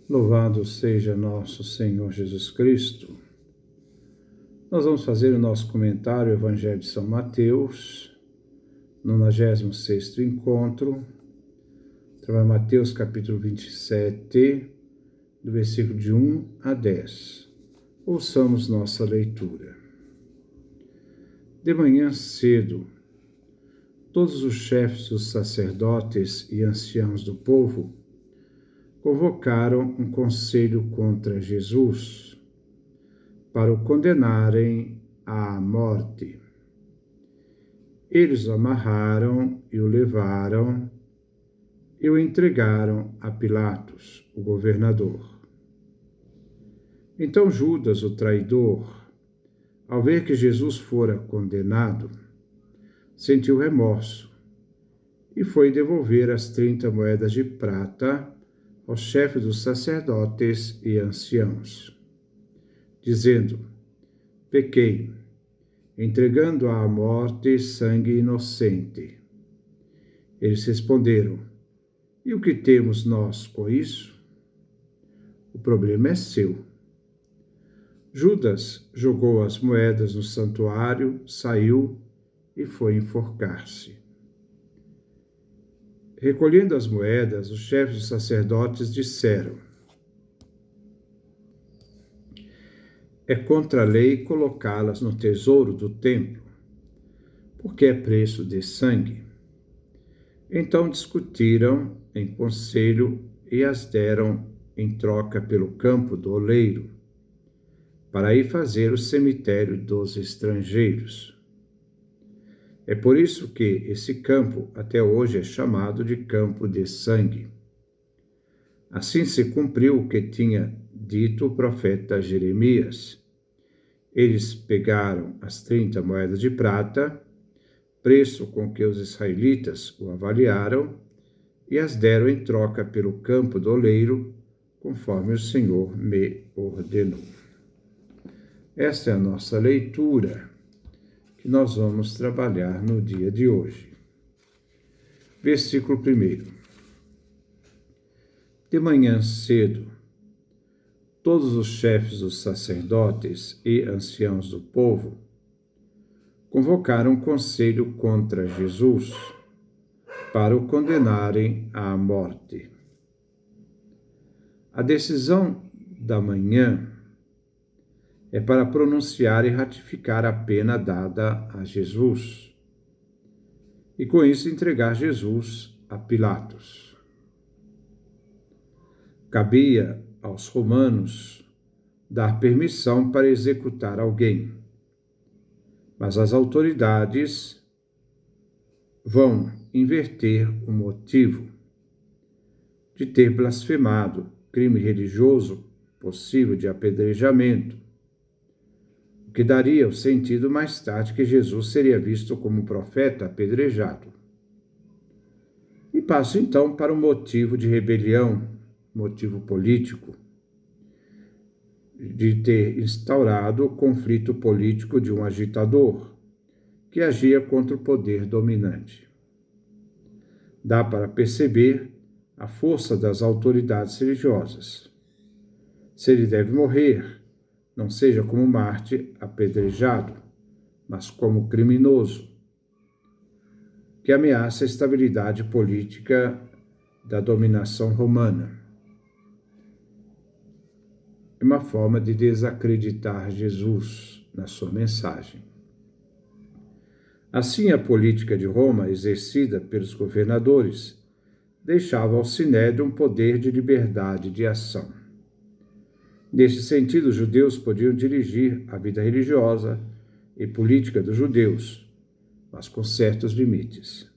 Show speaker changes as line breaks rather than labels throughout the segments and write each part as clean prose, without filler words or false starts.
Louvado seja nosso Senhor Jesus Cristo. Nós vamos fazer o nosso comentário ao Evangelho de São Mateus, 96º encontro, trabalho Mateus capítulo 27, do versículo de 1 a 10. Ouçamos nossa leitura. De manhã cedo, todos os chefes dos sacerdotes e anciãos do povo convocaram um conselho contra Jesus para o condenarem à morte. Eles o amarraram e o levaram e o entregaram a Pilatos, o governador. Então Judas, o traidor, ao ver que Jesus fora condenado, sentiu remorso e foi devolver as 30 moedas de prata ao chefe dos sacerdotes e anciãos, dizendo: pequei, entregando à morte sangue inocente. Eles responderam: e o que temos nós com isso? O problema é seu. Judas jogou as moedas no santuário, saiu e foi enforcar-se. Recolhendo as moedas, os chefes dos sacerdotes disseram: é contra a lei colocá-las no tesouro do templo, porque é preço de sangue. Então discutiram em conselho e as deram em troca pelo campo do oleiro, para aí fazer o cemitério dos estrangeiros. É por isso que esse campo até hoje é chamado de campo de sangue. Assim se cumpriu o que tinha dito o profeta Jeremias. Eles pegaram as 30 moedas de prata, preço com que os israelitas o avaliaram, e as deram em troca pelo campo do oleiro, conforme o Senhor me ordenou. Esta é a nossa leitura que nós vamos trabalhar no dia de hoje. Versículo 1. De manhã cedo, todos os chefes dos sacerdotes e anciãos do povo convocaram um conselho contra Jesus para o condenarem à morte. A decisão da manhã é para pronunciar e ratificar a pena dada a Jesus, e com isso entregar Jesus a Pilatos. Cabia aos romanos dar permissão para executar alguém, mas as autoridades vão inverter o motivo de ter blasfemado, crime religioso possível de apedrejamento, que daria o sentido mais tarde que Jesus seria visto como profeta apedrejado. E passo então para o motivo de rebelião, motivo político, de ter instaurado o conflito político de um agitador que agia contra o poder dominante. Dá para perceber a força das autoridades religiosas. Se ele deve morrer, não seja como Marte apedrejado, mas como criminoso, que ameaça a estabilidade política da dominação romana. É uma forma de desacreditar Jesus na sua mensagem. Assim, a política de Roma, exercida pelos governadores, deixava ao Sinédrio um poder de liberdade de ação. Neste sentido, os judeus podiam dirigir a vida religiosa e política dos judeus, mas com certos limites.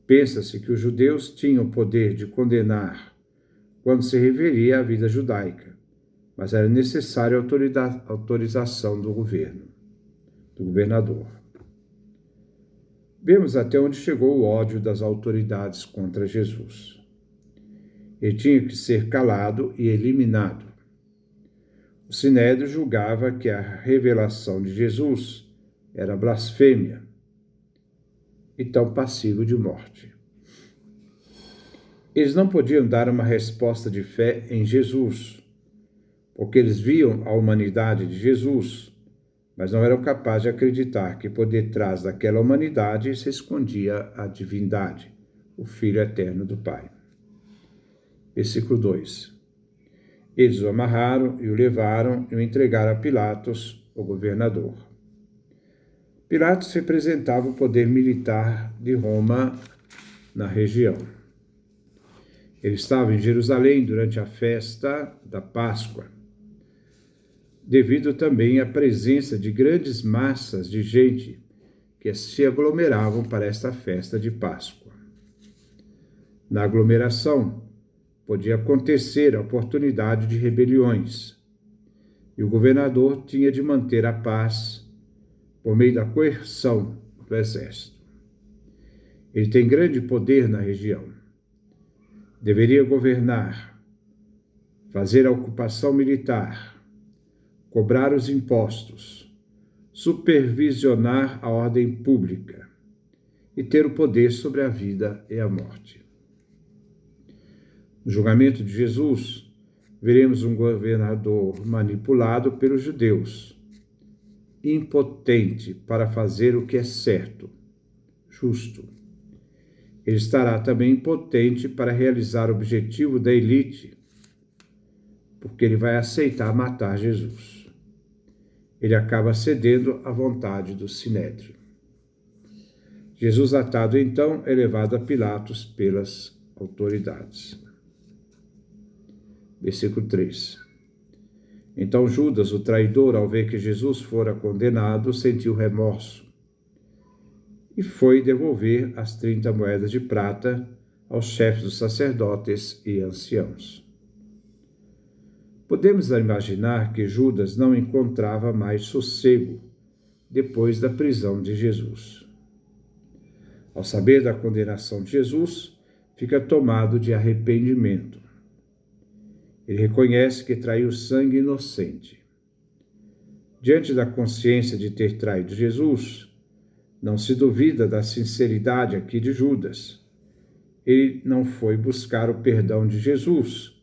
Pensa-se que os judeus tinham o poder de condenar quando se referia à vida judaica, mas era necessária a autorização do governador. Vemos até onde chegou o ódio das autoridades contra Jesus. Ele tinha que ser calado e eliminado. O Sinédrio julgava que a revelação de Jesus era blasfêmia, então passivo de morte. Eles não podiam dar uma resposta de fé em Jesus, porque eles viam a humanidade de Jesus, mas não eram capazes de acreditar que por detrás daquela humanidade se escondia a divindade, o Filho eterno do Pai. Versículo 2. Eles o amarraram e o levaram e o entregaram a Pilatos, o governador. Pilatos representava o poder militar de Roma na região. Ele estava em Jerusalém durante a festa da Páscoa, devido também à presença de grandes massas de gente que se aglomeravam para esta festa de Páscoa. Na aglomeração, podia acontecer a oportunidade de rebeliões, e o governador tinha de manter a paz por meio da coerção do exército. Ele tem grande poder na região. Deveria governar, fazer a ocupação militar, cobrar os impostos, supervisionar a ordem pública e ter o poder sobre a vida e a morte. No julgamento de Jesus, veremos um governador manipulado pelos judeus, impotente para fazer o que é certo, justo. Ele estará também impotente para realizar o objetivo da elite, porque ele vai aceitar matar Jesus. Ele acaba cedendo à vontade do Sinédrio. Jesus, atado então, é levado a Pilatos pelas autoridades. Versículo 3. Então Judas, o traidor, ao ver que Jesus fora condenado, sentiu remorso e foi devolver as 30 moedas de prata aos chefes dos sacerdotes e anciãos. Podemos imaginar que Judas não encontrava mais sossego depois da prisão de Jesus. Ao saber da condenação de Jesus, fica tomado de arrependimento. Ele reconhece que traiu sangue inocente. Diante da consciência de ter traído Jesus, não se duvida da sinceridade aqui de Judas. Ele não foi buscar o perdão de Jesus,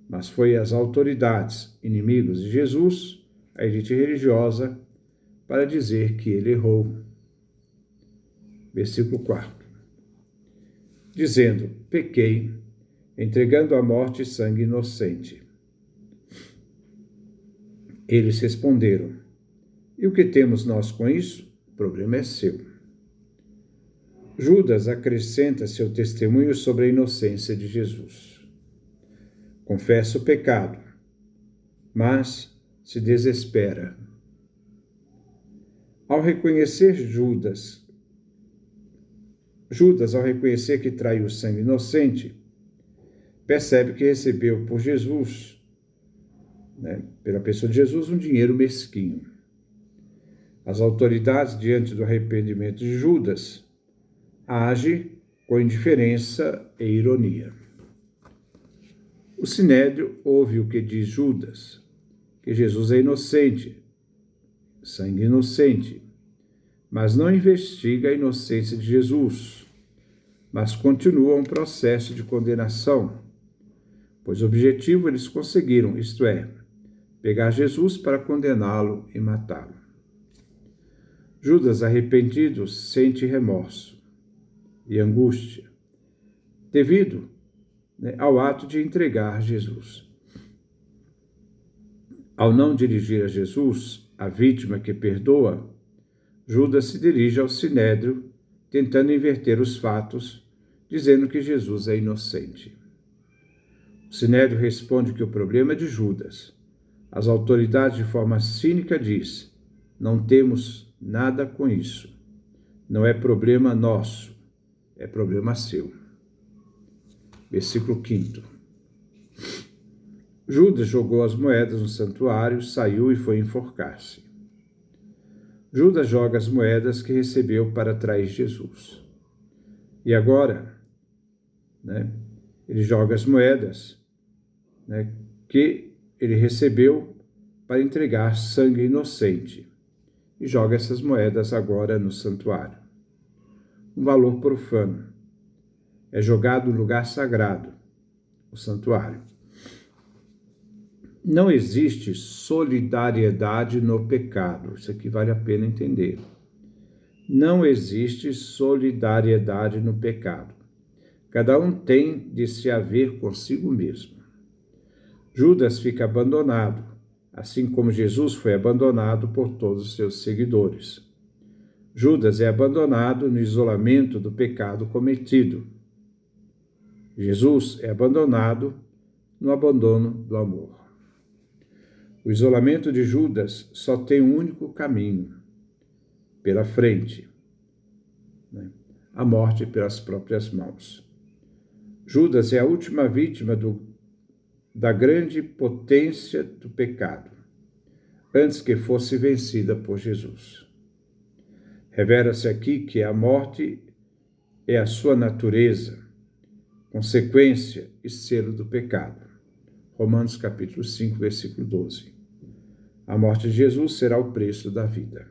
mas foi às autoridades, inimigos de Jesus, a elite religiosa, para dizer que ele errou. Versículo 4. Dizendo, pequei, entregando à morte sangue inocente. Eles responderam, e o que temos nós com isso? O problema é seu. Judas acrescenta seu testemunho sobre a inocência de Jesus. Confessa o pecado, mas se desespera. Ao reconhecer Judas, ao reconhecer que traiu sangue inocente, percebe que recebeu por Jesus, pela pessoa de Jesus, um dinheiro mesquinho. As autoridades, diante do arrependimento de Judas, agem com indiferença e ironia. O Sinédrio ouve o que diz Judas, que Jesus é inocente, sangue inocente, mas não investiga a inocência de Jesus, mas continua um processo de condenação, pois o objetivo eles conseguiram, isto é, pegar Jesus para condená-lo e matá-lo. Judas, arrependido, sente remorso e angústia, devido ao ato de entregar Jesus. Ao não dirigir a Jesus, a vítima que perdoa, Judas se dirige ao Sinédrio, tentando inverter os fatos, dizendo que Jesus é inocente. O Sinédrio responde que o problema é de Judas. As autoridades, de forma cínica, diz: não temos nada com isso. Não é problema nosso, é problema seu. Versículo 5. Judas jogou as moedas no santuário, saiu e foi enforcar-se. Judas joga as moedas que recebeu para trair Jesus. E agora, ele joga as moedas que ele recebeu para entregar sangue inocente. E joga essas moedas agora no santuário. Um valor profano. É jogado no lugar sagrado, o santuário. Não existe solidariedade no pecado. Isso aqui vale a pena entender. Não existe solidariedade no pecado. Cada um tem de se haver consigo mesmo. Judas fica abandonado, assim como Jesus foi abandonado por todos os seus seguidores. Judas é abandonado no isolamento do pecado cometido. Jesus é abandonado no abandono do amor. O isolamento de Judas só tem um único caminho pela frente, né? A morte pelas próprias mãos. Judas é a última vítima da grande potência do pecado, antes que fosse vencida por Jesus. Revela-se aqui que a morte é a sua natureza, consequência e selo do pecado. Romanos capítulo 5, versículo 12. A morte de Jesus será o preço da vida.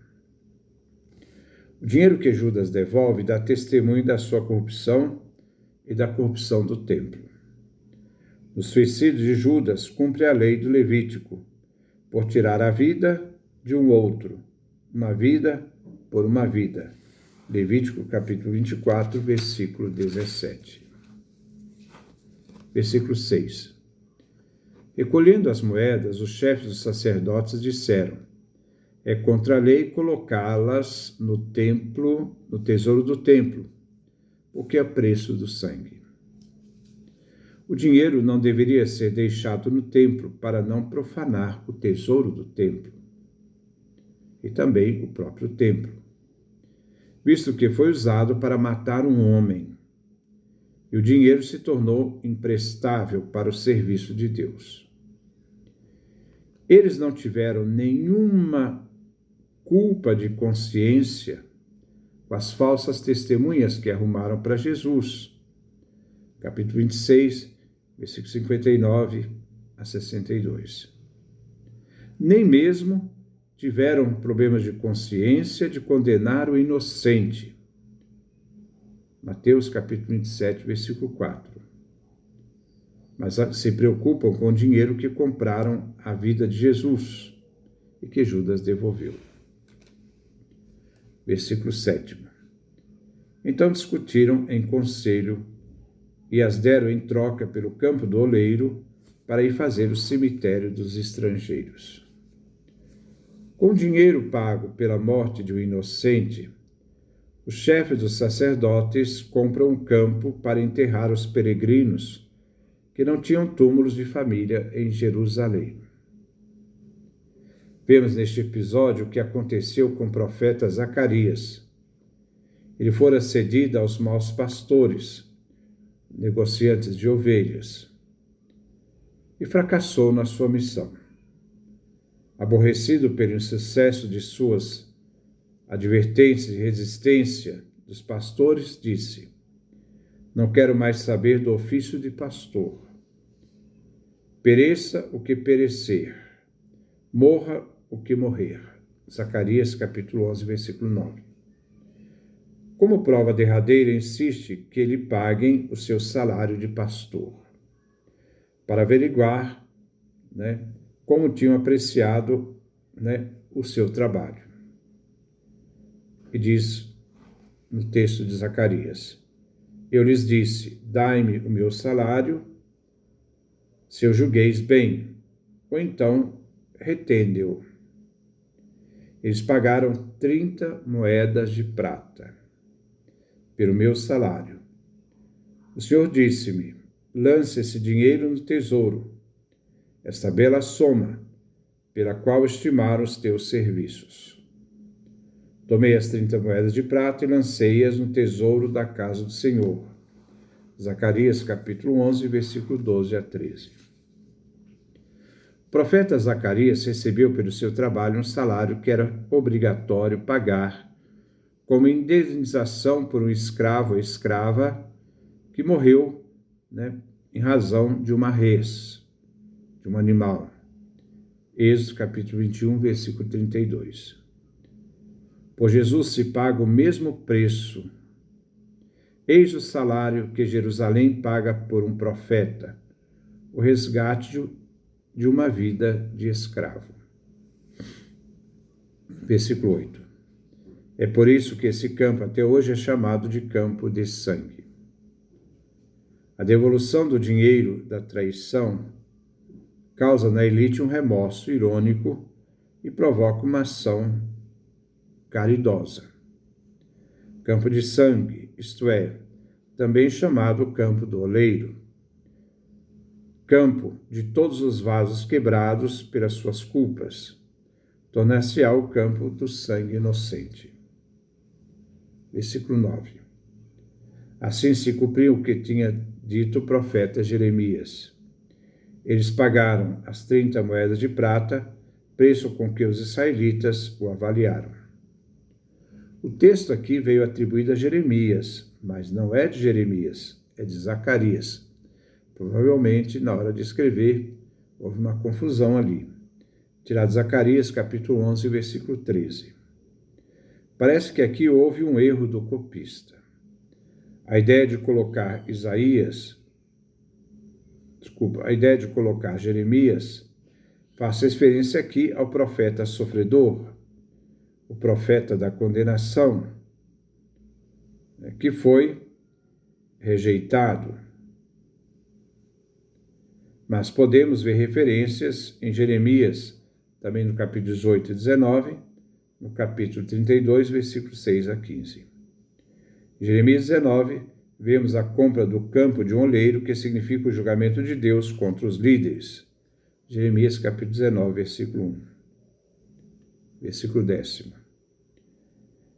O dinheiro que Judas devolve dá testemunho da sua corrupção e da corrupção do templo. O suicídio de Judas cumpre a lei do Levítico, por tirar a vida de um outro, uma vida por uma vida. Levítico capítulo 24, versículo 17. Versículo 6. Recolhendo as moedas, os chefes dos sacerdotes disseram: é contra a lei colocá-las no templo, no tesouro do templo, porque é preço do sangue. O dinheiro não deveria ser deixado no templo para não profanar o tesouro do templo e também o próprio templo, visto que foi usado para matar um homem, e o dinheiro se tornou imprestável para o serviço de Deus. Eles não tiveram nenhuma culpa de consciência com as falsas testemunhas que arrumaram para Jesus. Capítulo 26, versículo 59 a 62. Nem mesmo tiveram problemas de consciência de condenar o inocente. Mateus capítulo 27, versículo 4. Mas se preocupam com o dinheiro que compraram a vida de Jesus e que Judas devolveu. Versículo 7. Então discutiram em conselho e as deram em troca pelo campo do oleiro para ir fazer o cemitério dos estrangeiros. Com o dinheiro pago pela morte de um inocente, os chefes dos sacerdotes compram um campo para enterrar os peregrinos que não tinham túmulos de família em Jerusalém. Vemos neste episódio o que aconteceu com o profeta Zacarias. Ele fora cedido aos maus pastores, negociantes de ovelhas, e fracassou na sua missão. Aborrecido pelo insucesso de suas advertências e resistência dos pastores, disse: não quero mais saber do ofício de pastor. Pereça o que perecer, morra o que morrer. Zacarias capítulo 11, versículo 9. Como prova derradeira, insiste que lhe paguem o seu salário de pastor, para averiguar, como tinham apreciado, o seu trabalho. E diz no texto de Zacarias: eu lhes disse, dai-me o meu salário, se eu julgueis bem, ou então retende-o. Eles pagaram 30 moedas de prata pelo meu salário. O Senhor disse-me: lance esse dinheiro no tesouro, esta bela soma, pela qual estimaram os teus serviços. Tomei as 30 moedas de prata e lancei-as no tesouro da casa do Senhor. Zacarias capítulo 11, versículo 12 a 13. O profeta Zacarias recebeu pelo seu trabalho um salário que era obrigatório pagar como indenização por um escravo ou escrava que morreu, em razão de uma res, de um animal. Êxodo capítulo 21, versículo 32. Por Jesus se paga o mesmo preço. Eis o salário que Jerusalém paga por um profeta, o resgate de uma vida de escravo. Versículo 8. É por isso que esse campo até hoje é chamado de campo de sangue. A devolução do dinheiro da traição causa na elite um remorso irônico e provoca uma ação caridosa. Campo de sangue, isto é, também chamado campo do oleiro. Campo de todos os vasos quebrados pelas suas culpas. Tornar-se-á o campo do sangue inocente. Versículo 9. Assim se cumpriu o que tinha dito o profeta Jeremias. Eles pagaram as 30 moedas de prata, preço com que os israelitas o avaliaram. O texto aqui veio atribuído a Jeremias, mas não é de Jeremias, é de Zacarias. Provavelmente, na hora de escrever, houve uma confusão ali. Tirado Zacarias, capítulo 11, versículo 13. Parece que aqui houve um erro do copista. A ideia de colocar Jeremias faz referência aqui ao profeta sofredor, o profeta da condenação, que foi rejeitado. Mas podemos ver referências em Jeremias, também no capítulo 18 e 19, no capítulo 32, versículos 6 a 15. Em Jeremias 19, vemos a compra do campo de um oleiro, que significa o julgamento de Deus contra os líderes. Jeremias capítulo 19, versículo 1. Versículo 10.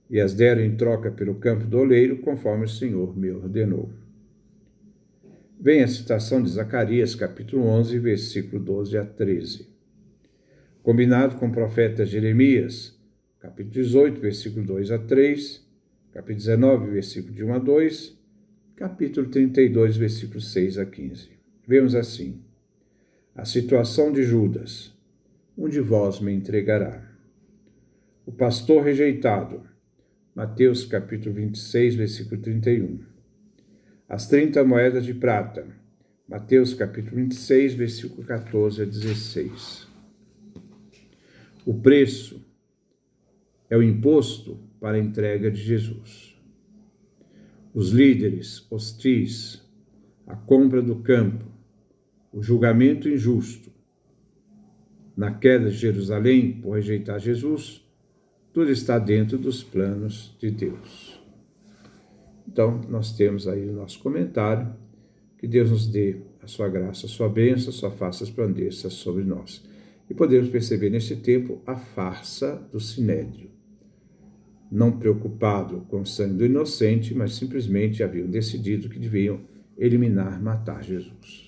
E as deram em troca pelo campo do oleiro, conforme o Senhor me ordenou. Vem a citação de Zacarias, capítulo 11, versículo 12 a 13. Combinado com o profeta Jeremias, capítulo 18, versículo 2 a 3, capítulo 19, versículo de 1 a 2, capítulo 32, versículo 6 a 15. Vemos assim: a situação de Judas, um de vós me entregará. O pastor rejeitado, Mateus capítulo 26, versículo 31. As 30 moedas de prata, Mateus capítulo 26, versículo 14 a 16. O preço é o imposto para a entrega de Jesus. Os líderes hostis, a compra do campo, o julgamento injusto, na queda de Jerusalém por rejeitar Jesus, tudo está dentro dos planos de Deus. Então, nós temos aí o nosso comentário. Que Deus nos dê a sua graça, a sua bênção, a sua face resplandeça sobre nós. E podemos perceber nesse tempo a farsa do sinédrio. Não preocupado com o sangue do inocente, mas simplesmente haviam decidido que deviam eliminar, matar Jesus.